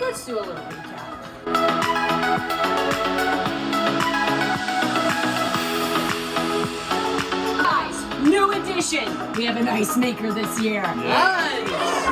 let's do a little recap. Guys, new addition. We have an ice maker this year. Nice.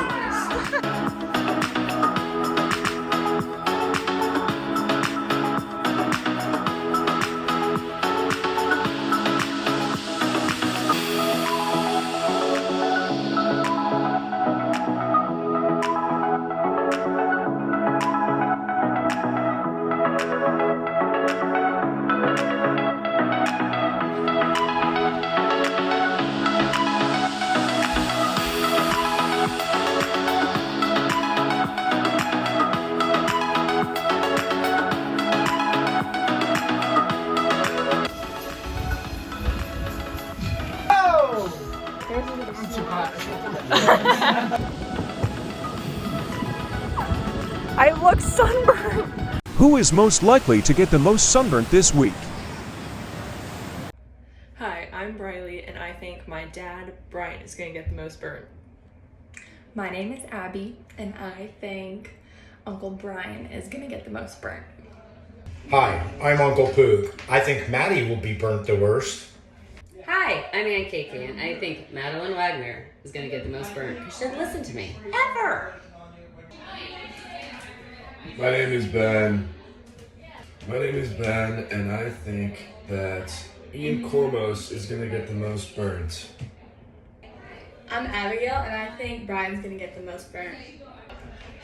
I look sunburned. Who is most likely to get the most sunburnt this week? Hi, I'm Briley, and I think my dad, Brian, is going to get the most burnt. My name is Abby, and I think Uncle Brian is gonna get the most burnt. Hi, I'm Uncle Poog. I think Maddie will be burnt the worst. Hi, I'm Aunt Kiki, and I think Madeline Wagner is going to get the most burnt because she doesn't listen to me. Ever! My name is Ben. And I think that Ian Cormos is gonna get the most burnt. I'm Abigail, and I think Brian's gonna get the most burnt.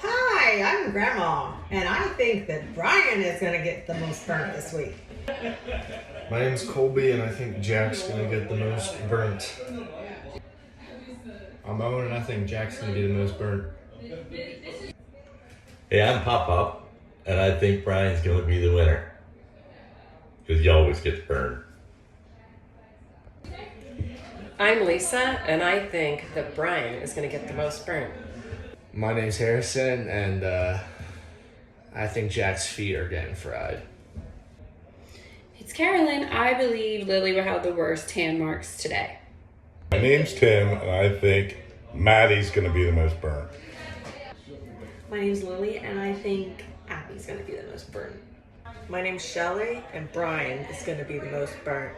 Hi, I'm Grandma, and I think that Brian is going to get the most burnt this week. My name's Colby, and I think Jack's gonna get the most burnt. I'm Owen, and I think Jack's going to be the most burnt. Hey, I'm Pop-Pop, and I think Brian's going to be the winner. Because he always gets burned. I'm Lisa, and I think that Brian is going to get the most burnt. My name's Harrison, and I think Jack's feet are getting fried. It's Carolyn. I believe Lily will have the worst tan marks today. My name's Tim, and I think Maddie's going to be the most burnt. My name's Lily, and I think Abby's gonna be the most burnt. My name's Shelly, and Brian is going to be the most burnt.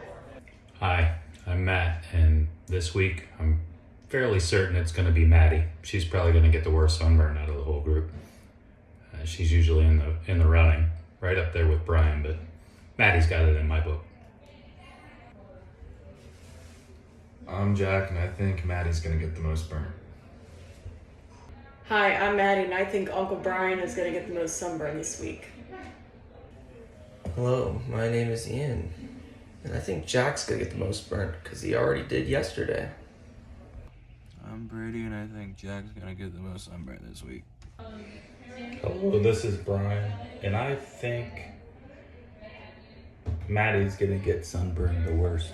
Hi, I'm Matt, and this week I'm fairly certain it's going to be Maddie. She's probably going to get the worst sunburn out of the whole group. She's usually in the running, right up there with Brian, but Maddie's got it in my book. I'm Jack, and I think Maddie's gonna get the most burnt. Hi, I'm Maddie, and I think Uncle Brian is gonna get the most sunburn this week. Hello, my name is Ian, and I think Jack's gonna get the most burnt because he already did yesterday. I'm Brady, and I think Jack's gonna get the most sunburn this week. Hello, this is Brian, and I think Maddie's gonna get sunburned the worst.